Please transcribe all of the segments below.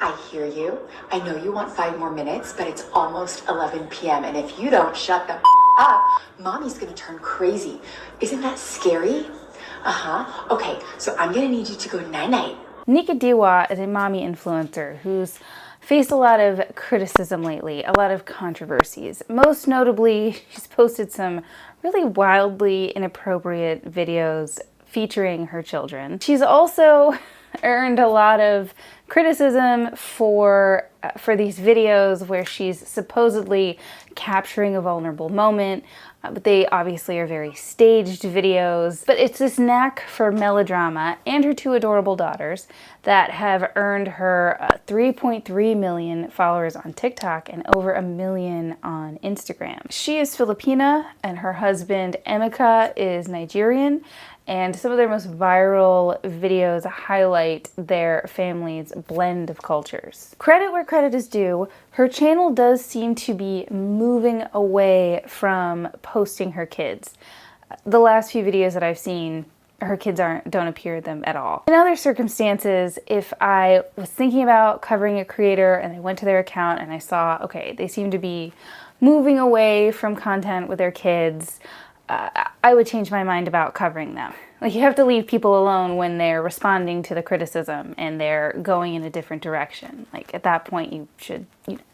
I hear you. I know you want 5 more minutes, but it's almost 11 p.m. And if you don't shut the up, mommy's gonna turn crazy. Isn't that scary? Okay, so I'm gonna need you to go night-night. Nika Diwa is a mommy influencer who's faced a lot of criticism lately, a lot of controversies. Most notably, she's posted some really wildly inappropriate videos featuring her children. She's also earned a lot of criticism for these videos where she's supposedly capturing a vulnerable moment, but they obviously are very staged videos. But it's this knack for melodrama and her 2 adorable daughters that have earned her 3.3 million followers on TikTok and over 1 million on Instagram. She is Filipina and her husband Emeka is Nigerian, and some of their most viral videos highlight their family's blend of cultures. Credit where credit is due, her channel does seem to be moving away from posting her kids. The last few videos that I've seen, her kids don't appear in them at all. In other circumstances, if I was thinking about covering a creator and I went to their account and I saw, okay, they seem to be moving away from content with their kids, I would change my mind about covering them. Like, you have to leave people alone when they're responding to the criticism and they're going in a different direction. Like, at that point, you should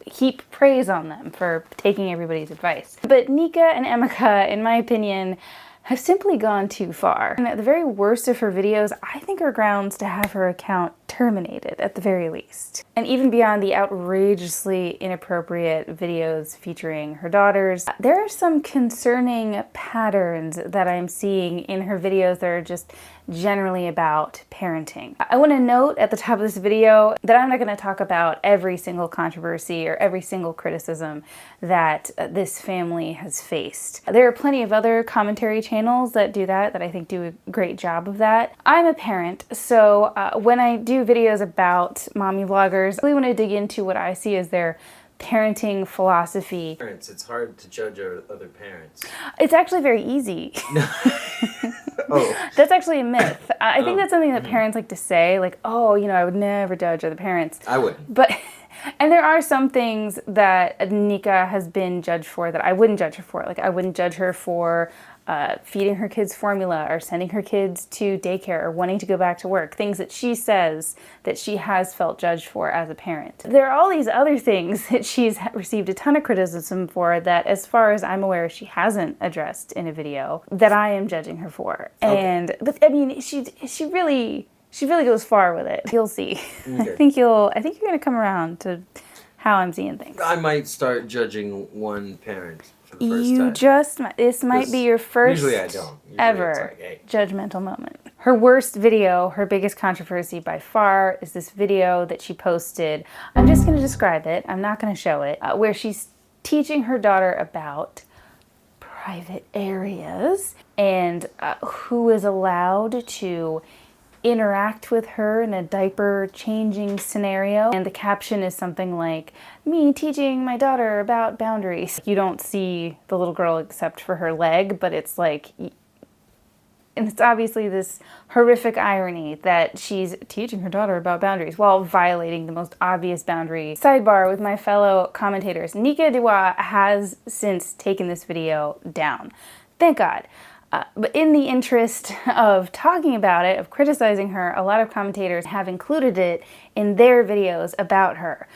heap praise on them for taking everybody's advice. But Nika and Emeka, in my opinion, have simply gone too far. And at the very worst of her videos, I think are grounds to have her account terminated at the very least. And even beyond the outrageously inappropriate videos featuring her daughters, there are some concerning patterns that I'm seeing in her videos that are just generally about parenting. I want to note at the top of this video that I'm not going to talk about every single controversy or every single criticism that this family has faced. There are plenty of other commentary channels that do that I think do a great job of that. I'm a parent, so when I do videos about mommy vloggers, I really want to dig into what I see as their parenting philosophy. Parents, it's hard to judge other parents. It's actually very easy. Oh. That's actually a myth. I think that's something that parents like to say, like, oh, I would never judge other parents. I wouldn't. But, and there are some things that Nika has been judged for that I wouldn't judge her for. Like, I wouldn't judge her for feeding her kids formula or sending her kids to daycare or wanting to go back to work. Things that she says that she has felt judged for as a parent. There are all these other things that she's received a ton of criticism for that, as far as I'm aware, she hasn't addressed in a video that I am judging her for. Okay. But I mean, she really goes far with it. You'll see. Okay. I think you're gonna come around to how I'm seeing things. I might start judging one parent. This might be your first usually I don't. Ever judgmental moment. Her worst video, her biggest controversy by far, is this video that she posted. I'm just going to describe it. I'm not going to show it. Where she's teaching her daughter about private areas and who is allowed to interact with her in a diaper changing scenario. And the caption is something like, me teaching my daughter about boundaries. You don't see the little girl except for her leg, but it's like, and it's obviously this horrific irony that she's teaching her daughter about boundaries while violating the most obvious boundary. Sidebar with my fellow commentators, Nika Diwa has since taken this video down. Thank God. But in the interest of talking about it, of criticizing her, a lot of commentators have included it in their videos about her.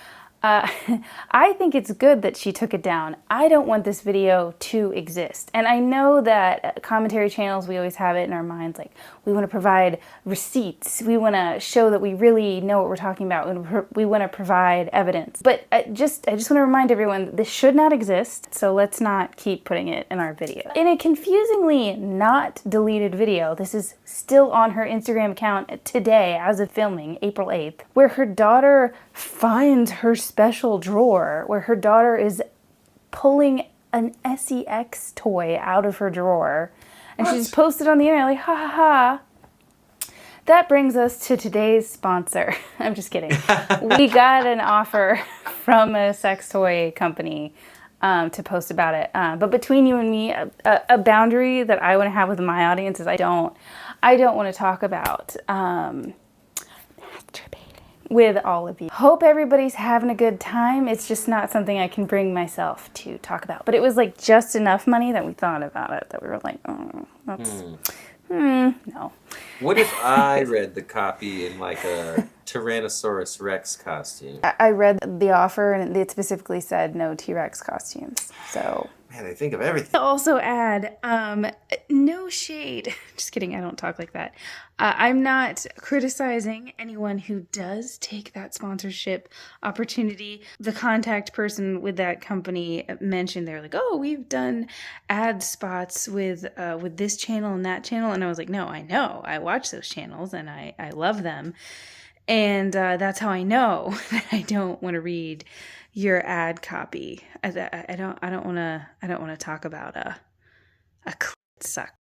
I think it's good that she took it down. I don't want this video to exist. And I know that commentary channels, we always have it in our minds, like, we want to provide receipts. We want to show that we really know what we're talking about. We want to provide evidence. But I just want to remind everyone that this should not exist, so let's not keep putting it in our video. In a confusingly not deleted video, this is still on her Instagram account today as of filming, April 8th, where her daughter finds her special drawer, where her daughter is pulling an sex toy out of her drawer, and she's posted on the internet like, ha ha ha. That brings us to today's sponsor. I'm just kidding. We got an offer from a sex toy company to post about it. But between you and me, a boundary that I want to have with my audience is I don't want to talk about masturbating with all of you. Hope everybody's having a good time. It's just not something I can bring myself to talk about. But it was like just enough money that we thought about it, that we were like, oh, that's, no. What if I read the copy in like a Tyrannosaurus Rex costume? I read the offer and it specifically said no TRex costumes, so... Man, they think of everything. To also add, no shade. Just kidding, I don't talk like that. I'm not criticizing anyone who does take that sponsorship opportunity. The contact person with that company mentioned they're like, oh, we've done ad spots with this channel and that channel. And I was like, no, I know. I watch those channels and I love them. And that's how I know that I don't want to read your ad copy. I don't want to talk about a clit suck.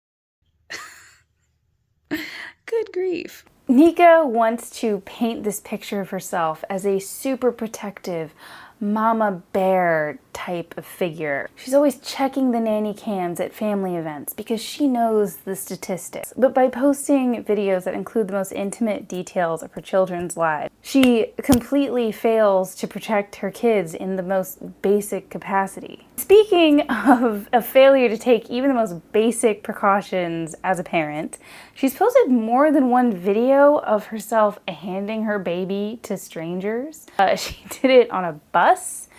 Good grief. Nika wants to paint this picture of herself as a super protective mama bear type of figure. She's always checking the nanny cams at family events because she knows the statistics. But by posting videos that include the most intimate details of her children's lives, she completely fails to protect her kids in the most basic capacity. Speaking of a failure to take even the most basic precautions as a parent, she's posted more than one video of herself handing her baby to strangers. She did it on a bus.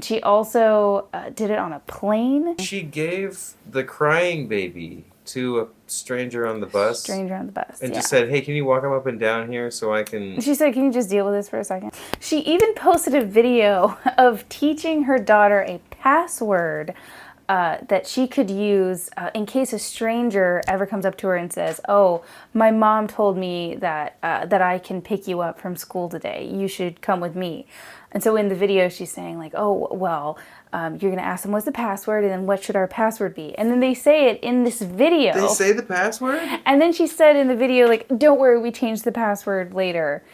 She also did it on a plane. She gave the crying baby to a stranger on the bus. Stranger on the bus, And yeah. just said, hey, can you walk him up and down here so I can... She said, can you just deal with this for a second? She even posted a video of teaching her daughter a password that she could use in case a stranger ever comes up to her and says, oh, my mom told me that I can pick you up from school today. You should come with me. And so in the video, she's saying like, oh, well, you're going to ask them what's the password and then what should our password be? And then they say it in this video. They say the password? And then she said in the video, like, don't worry, we changed the password later.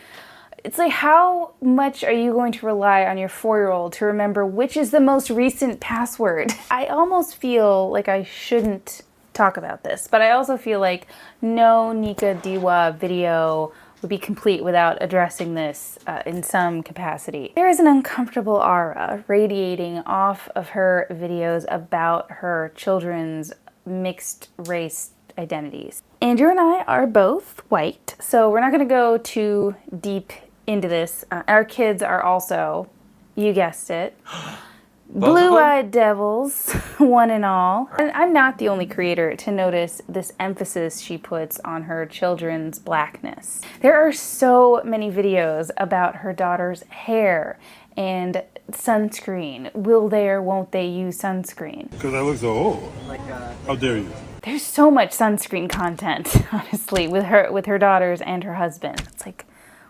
It's like, how much are you going to rely on your 4-year-old to remember which is the most recent password? I almost feel like I shouldn't talk about this, but I also feel like no Nika Diwa video would be complete without addressing this in some capacity. There is an uncomfortable aura radiating off of her videos about her children's mixed race identities. Andrew and I are both white, so we're not going to go too deep into this. Our kids are also, you guessed it, blue-eyed devils, one and all. And I'm not the only creator to notice this emphasis she puts on her children's blackness. There are so many videos about her daughter's hair and sunscreen. Will they or won't they use sunscreen? Because I look so old. How dare you? There's so much sunscreen content, honestly, with her daughters and her husband. It's like,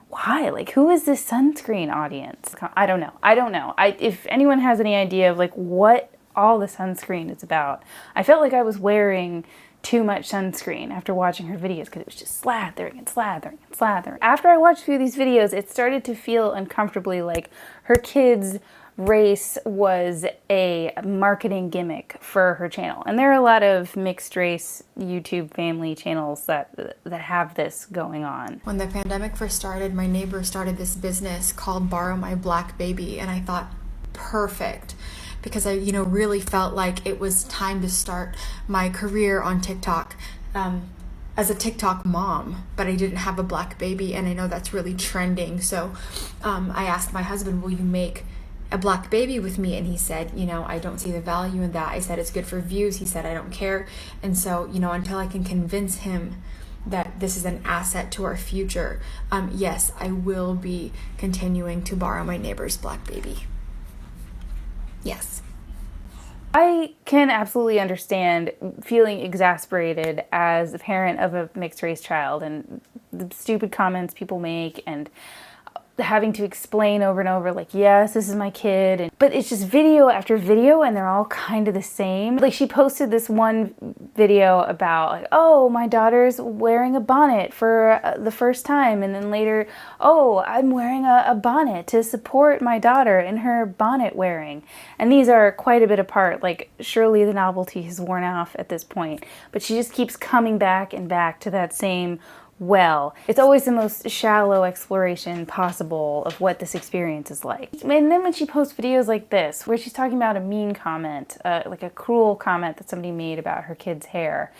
why? Like, who is this sunscreen audience? I don't know. If anyone has any idea of like what all the sunscreen is about, I felt like I was wearing too much sunscreen after watching her videos because it was just slathering and slathering and slathering. After I watched a few of these videos, it started to feel uncomfortably like her kids' race was a marketing gimmick for her channel. And there are a lot of mixed race YouTube family channels that have this going on. When the pandemic first started, my neighbor started this business called Borrow My Black Baby, and I thought, perfect, because I, really felt like it was time to start my career on TikTok as a TikTok mom, but I didn't have a black baby, and I know that's really trending. So I asked my husband, will you make a black baby with me? And he said, I don't see the value in that. I said, it's good for views. He said, I don't care. And so, until I can convince him that this is an asset to our future, yes, I will be continuing to borrow my neighbor's black baby. Yes. I can absolutely understand feeling exasperated as a parent of a mixed race child and the stupid comments people make and having to explain over and over, like, yes, this is my kid. But it's just video after video and they're all kind of the same. Like, she posted this one video about, like, oh, my daughter's wearing a bonnet for the first time. And then later, oh, I'm wearing a bonnet to support my daughter in her bonnet wearing. And these are quite a bit apart. Like, surely the novelty has worn off at this point. But she just keeps coming back and back to that same well. It's always the most shallow exploration possible of what this experience is like. And then when she posts videos like this, where she's talking about a mean comment, like a cruel comment that somebody made about her kid's hair,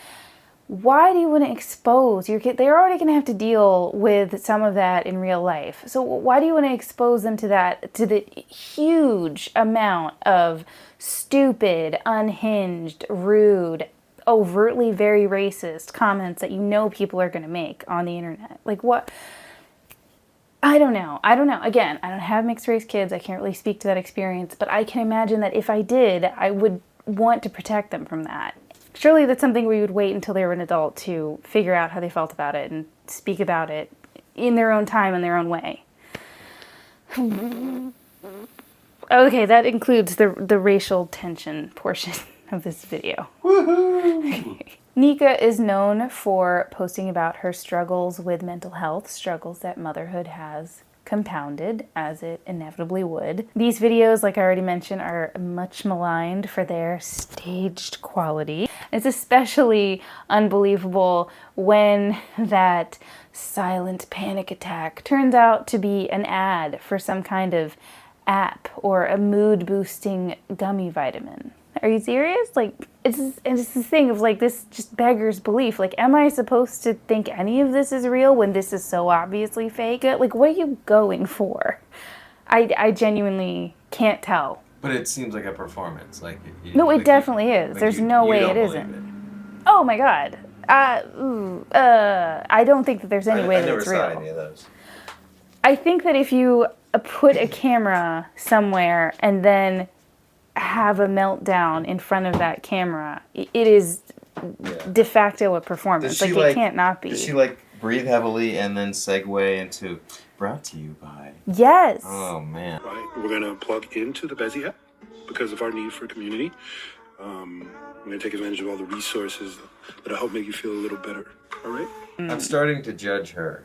why do you want to expose your kid? They're already going to have to deal with some of that in real life. So why do you want to expose them to that, to the huge amount of stupid, unhinged, rude, overtly very racist comments that you know people are going to make on the internet? Like, what? I don't know. Again, I don't have mixed race kids. I can't really speak to that experience, but I can imagine that if I did, I would want to protect them from that. Surely that's something we would wait until they were an adult to figure out how they felt about it and speak about it in their own time, in their own way. Okay, that includes the racial tension portion of this video. Woohoo! Nika is known for posting about her struggles with mental health, struggles that motherhood has compounded, as it inevitably would. These videos, like I already mentioned, are much maligned for their staged quality. It's especially unbelievable when that silent panic attack turns out to be an ad for some kind of app or a mood-boosting gummy vitamin. Are you serious? Like, it's this thing of like, this just beggars belief. Like, am I supposed to think any of this is real when this is so obviously fake? Like, what are you going for? I genuinely can't tell. But it seems like a performance. Like no, it definitely is. Like There's no way it isn't. It. Oh my God. I don't think that there's any way that it's real. I never saw any of those. I think that if you put a camera somewhere and then have a meltdown in front of that camera, it is de facto a performance. Like, it can't not be. Does she like breathe heavily and then segue into brought to you by? Yes. Oh man. Right, we're gonna plug into the Bezzy app because of our need for community. We're gonna take advantage of all the resources that'll help make you feel a little better. All right? I'm starting to judge her.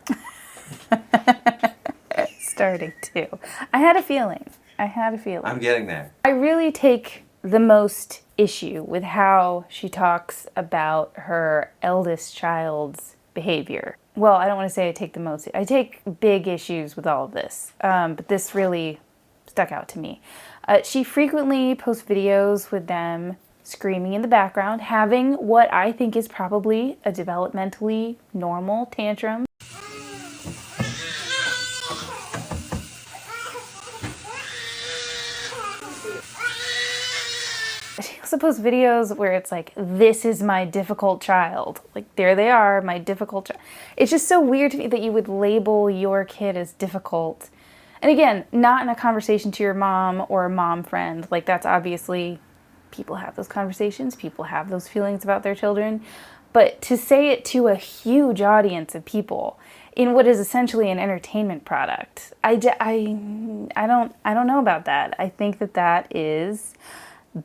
Starting to. I had a feeling. I'm getting there. I really take the most issue with how she talks about her eldest child's behavior. Well, I don't want to say I take the most. I take big issues with all of this, but this really stuck out to me. She frequently posts videos with them screaming in the background, having what I think is probably a developmentally normal tantrum. She also posts videos where it's like, this is my difficult child. Like, there they are, my difficult child. It's just so weird to me that you would label your kid as difficult. And again, not in a conversation to your mom or a mom friend. Like, that's obviously, people have those conversations. People have those feelings about their children. But to say it to a huge audience of people in what is essentially an entertainment product, I don't know about that. I think that is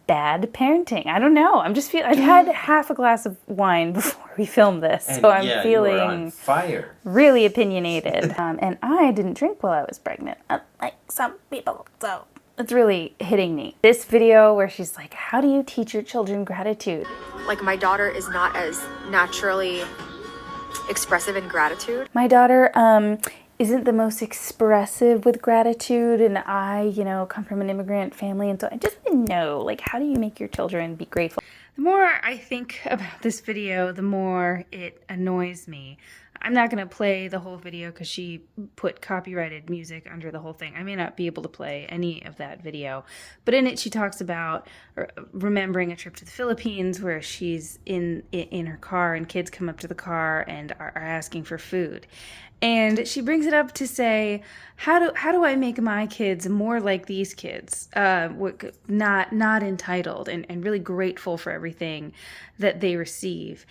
bad parenting. I don't know. I've had half a glass of wine before we filmed this, so I'm feeling you are on fire. Really opinionated. And I didn't drink while I was pregnant, unlike some people. So it's really hitting me. This video where she's like, how do you teach your children gratitude? Like, my daughter is not as naturally expressive in gratitude. My daughter isn't the most expressive with gratitude, and I, come from an immigrant family, and so I just didn't know, like, how do you make your children be grateful? The more I think about this video, the more it annoys me. I'm not going to play the whole video because she put copyrighted music under the whole thing. I may not be able to play any of that video, but in it she talks about remembering a trip to the Philippines where she's in her car and kids come up to the car and are asking for food. And she brings it up to say, how do I make my kids more like these kids, not entitled and really grateful for everything that they receive.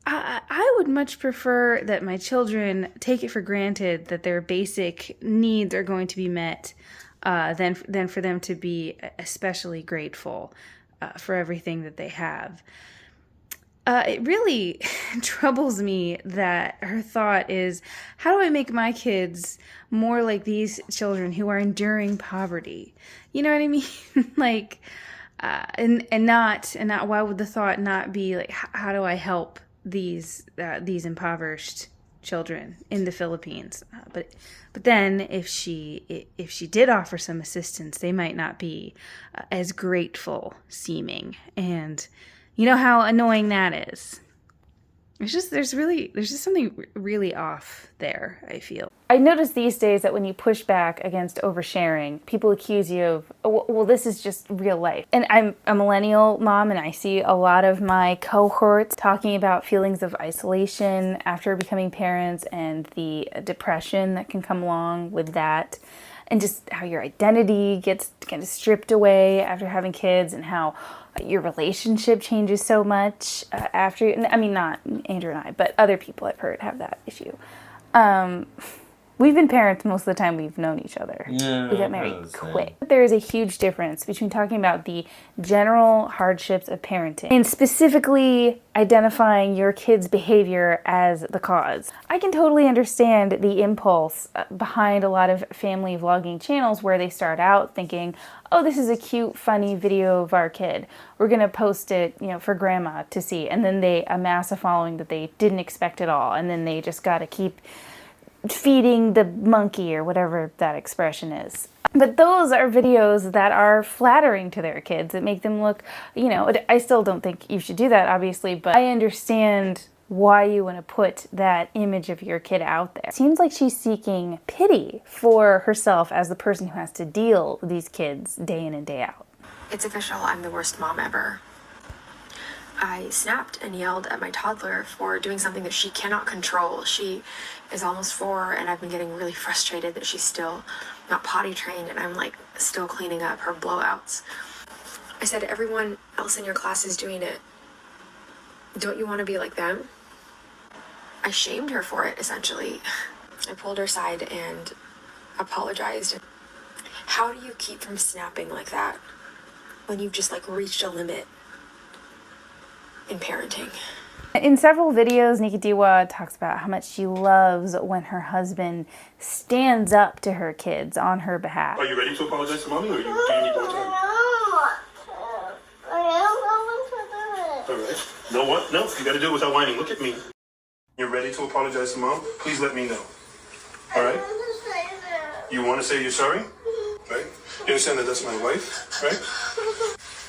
I would much prefer that my children take it for granted that their basic needs are going to be met than for them to be especially grateful for everything that they have. It really troubles me that her thought is, how do I make my kids more like these children who are enduring poverty? You know what I mean? Like, and not why would the thought not be like, how do I help these impoverished children in the Philippines. But then if she did offer some assistance, they might not be as grateful seeming. And you know how annoying that is. There's just something really off there, I feel. I notice these days that when you push back against oversharing, people accuse you of, well, this is just real life. And I'm a millennial mom, and I see a lot of my cohorts talking about feelings of isolation after becoming parents and the depression that can come along with that. And just how your identity gets kind of stripped away after having kids, and how your relationship changes so much after. I mean, not Andrew and I, but other people I've heard have that issue. We've been parents most of the time we've known each other. Yeah, we got married quick. There is a huge difference between talking about the general hardships of parenting and specifically identifying your kid's behavior as the cause. I can totally understand the impulse behind a lot of family vlogging channels where they start out thinking, oh, this is a cute, funny video of our kid. We're going to post it, for grandma to see. And then they amass a following that they didn't expect at all. And then they just got to keep feeding the monkey or whatever that expression is. But those are videos that are flattering to their kids, that make them look, I still don't think you should do that, obviously, but I understand why you want to put that image of your kid out there. It seems like she's seeking pity for herself as the person who has to deal with these kids day in and day out. It's official, I'm the worst mom ever. I snapped and yelled at my toddler for doing something that she cannot control. She is almost 4, and I've been getting really frustrated that she's still not potty trained, and I'm still cleaning up her blowouts. I said, everyone else in your class is doing it. Don't you want to be like them? I shamed her for it, essentially. I pulled her aside and apologized. How do you keep from snapping like that when you've just reached a limit in parenting? In several videos, Nika Diwa talks about how much she loves when her husband stands up to her kids on her behalf. Are you ready to apologize to mommy, or do you need more time? All right. No, what? No, you got to do it without whining. Look at me. You're ready to apologize to mom? Please let me know. All right? You want to say you're sorry? Right? You understand that that's my wife, right?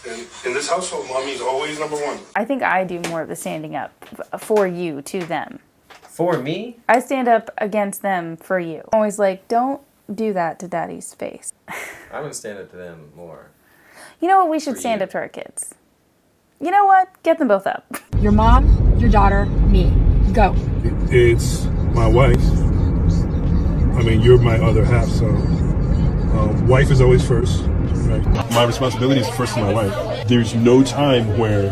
And in this household, mommy's always number one. I think I do more of the standing up for you to them. For me? I stand up against them for you. I'm always don't do that to daddy's face. I'm going to stand up to them more. You know what? We should stand up to our kids. You know what? Get them both up. Your mom, your daughter, me. Go. It's my wife. I mean, you're my other half, so wife is always first. Right. My responsibility is first to my wife. There's no time where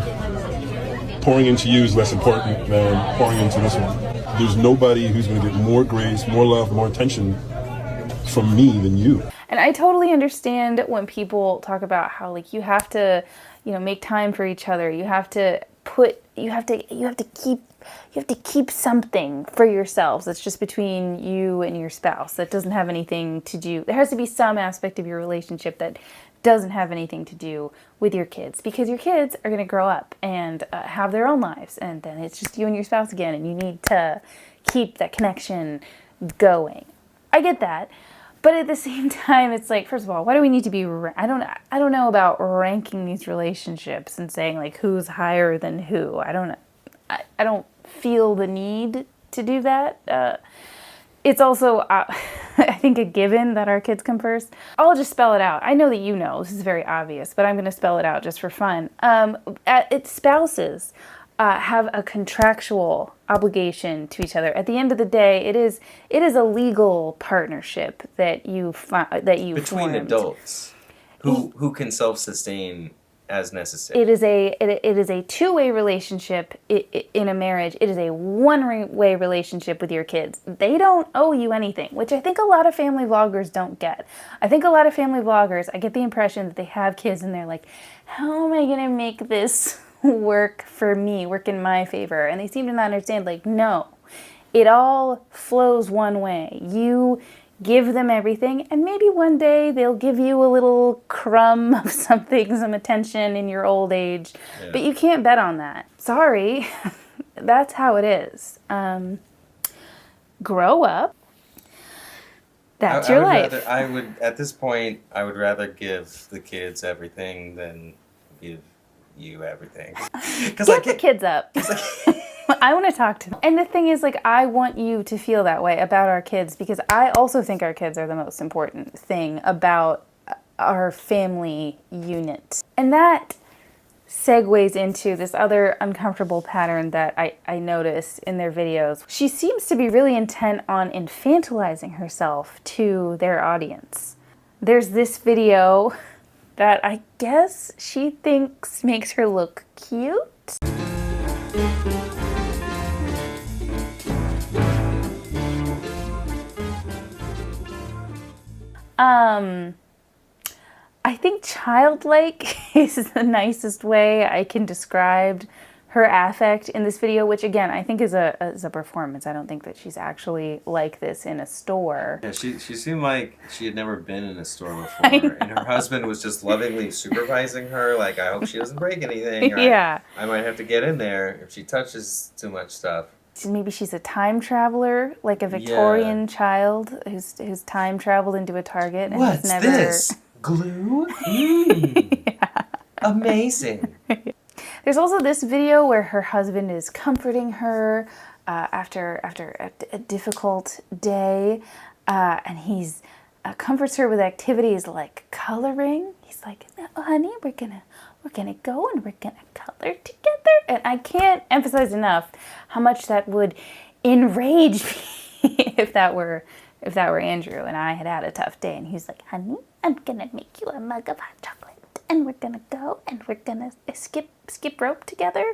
pouring into you is less important than pouring into this one. There's nobody who's going to get more grace, more love, more attention from me than you. And I totally understand when people talk about how you have to, make time for each other. You have to keep something for yourselves that's just between you and your spouse. That doesn't have anything to do. There has to be some aspect of your relationship that doesn't have anything to do with your kids, because your kids are going to grow up and have their own lives, and then it's just you and your spouse again, and you need to keep that connection going. I get that. But at the same time, it's first of all, why do we need to be? I don't know about ranking these relationships and saying who's higher than who. I don't feel the need to do that. It's also, I think, a given that our kids come first. I'll just spell it out. I know that you know this is very obvious, but I'm going to spell it out just for fun. Spouses have a contractual obligation to each other. At the end of the day, it is a legal partnership that you Between formed. adults who can self-sustain as necessary. It is a two-way relationship in a marriage. It is a one-way relationship with your kids. They don't owe you anything, which I think a lot of family vloggers don't get. I think a lot of family vloggers, I get the impression that they have kids and they're like, how am I going to make this work for me, work in my favor? And they seem to not understand, no, it all flows one way. You give them everything, and maybe one day they'll give you a little crumb of something, some attention in your old age, but you can't bet on that. Sorry, that's how it is. grow up. That's your life. I would, at this point, I would rather give the kids everything than give you everything. Get the kids up. I want to talk to them. And the thing is, like, I want you to feel that way about our kids because I also think our kids are the most important thing about our family unit. And that segues into this other uncomfortable pattern that I noticed in their videos. She seems to be really intent on infantilizing herself to their audience. There's this video that I guess she thinks makes her look cute. I think childlike is the nicest way I can describe her affect in this video, which again, I think is a performance. I don't think that she's actually like this in a store. Yeah, she seemed like she had never been in a store before, and her husband was just lovingly supervising her, like, I hope she doesn't break anything. Yeah. I might have to get in there if she touches too much stuff. Maybe she's a time traveler, like a Victorian child who's time traveled into a Target and What's has never... this? Glue? Yeah. Amazing. There's also this video where her husband is comforting her after a difficult day, and he's comforts her with activities like coloring. He's like, "No, honey, we're gonna go and we're gonna color together." And I can't emphasize enough how much that would enrage me if that were Andrew and I had a tough day, and he's like, "Honey, I'm gonna make you a mug of hot chocolate, and we're gonna go and we're gonna skip rope together."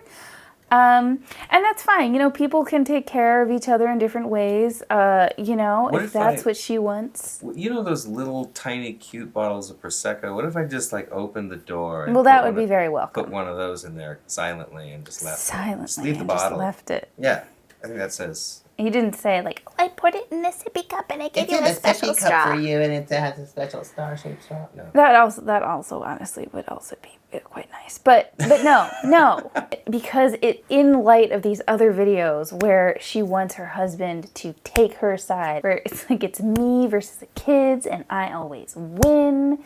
And that's fine. You know, people can take care of each other in different ways. You know, if that's what she wants. You know those little tiny cute bottles of Prosecco? What if I just like opened the door? And well, that would be very welcome. Put one of those in there silently and just left silently it. Just leave the and bottle. Just left it. Yeah, I think that says. He didn't say like, "Oh, I put it in a sippy cup and I gave you a special straw." Cup for you, and it has a special star-shaped straw. No. That also honestly would also be quite nice. But no, because in light of these other videos where she wants her husband to take her side, where it's like it's me versus the kids and I always win.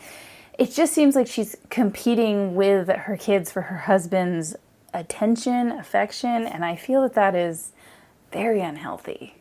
It just seems like she's competing with her kids for her husband's attention, affection, and I feel that is very unhealthy.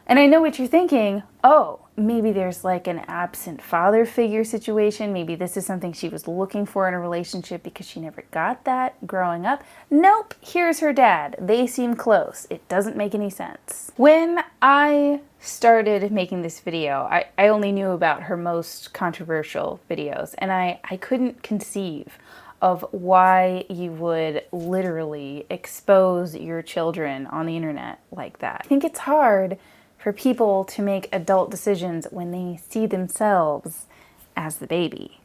And I know what you're thinking. Oh, maybe there's like an absent father figure situation. Maybe this is something she was looking for in a relationship because she never got that growing up. Nope, here's her dad. They seem close. It doesn't make any sense. When I started making this video, I only knew about her most controversial videos, and I couldn't conceive of why you would literally expose your children on the internet like that. I think it's hard for people to make adult decisions when they see themselves as the baby.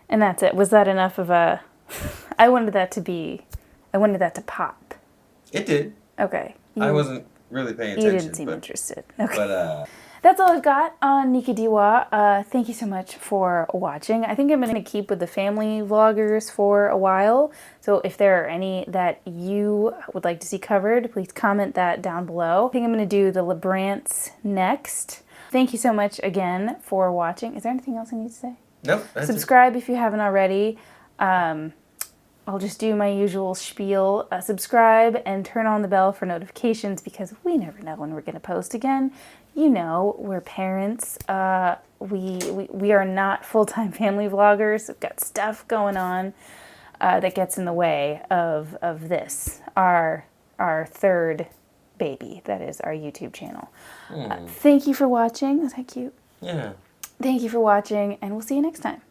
And that's it. Was that enough of a... I wanted that to pop. It did. Okay. I wasn't really paying attention. You didn't seem interested. Okay. But, that's all I've got on Nika Diwa. Thank you so much for watching. I think I'm going to keep with the family vloggers for a while. So if there are any that you would like to see covered, please comment that down below. I think I'm going to do the LeBrants next. Thank you so much again for watching. Is there anything else I need to say? Nope. Subscribe if you haven't already. I'll just do my usual spiel. Subscribe and turn on the bell for notifications because we never know when we're going to post again. You know, we're parents. We are not full-time family vloggers. We've got stuff going on that gets in the way of this, our third baby. That is our YouTube channel. Thank you for watching. Was that cute? Yeah. Thank you for watching, and we'll see you next time.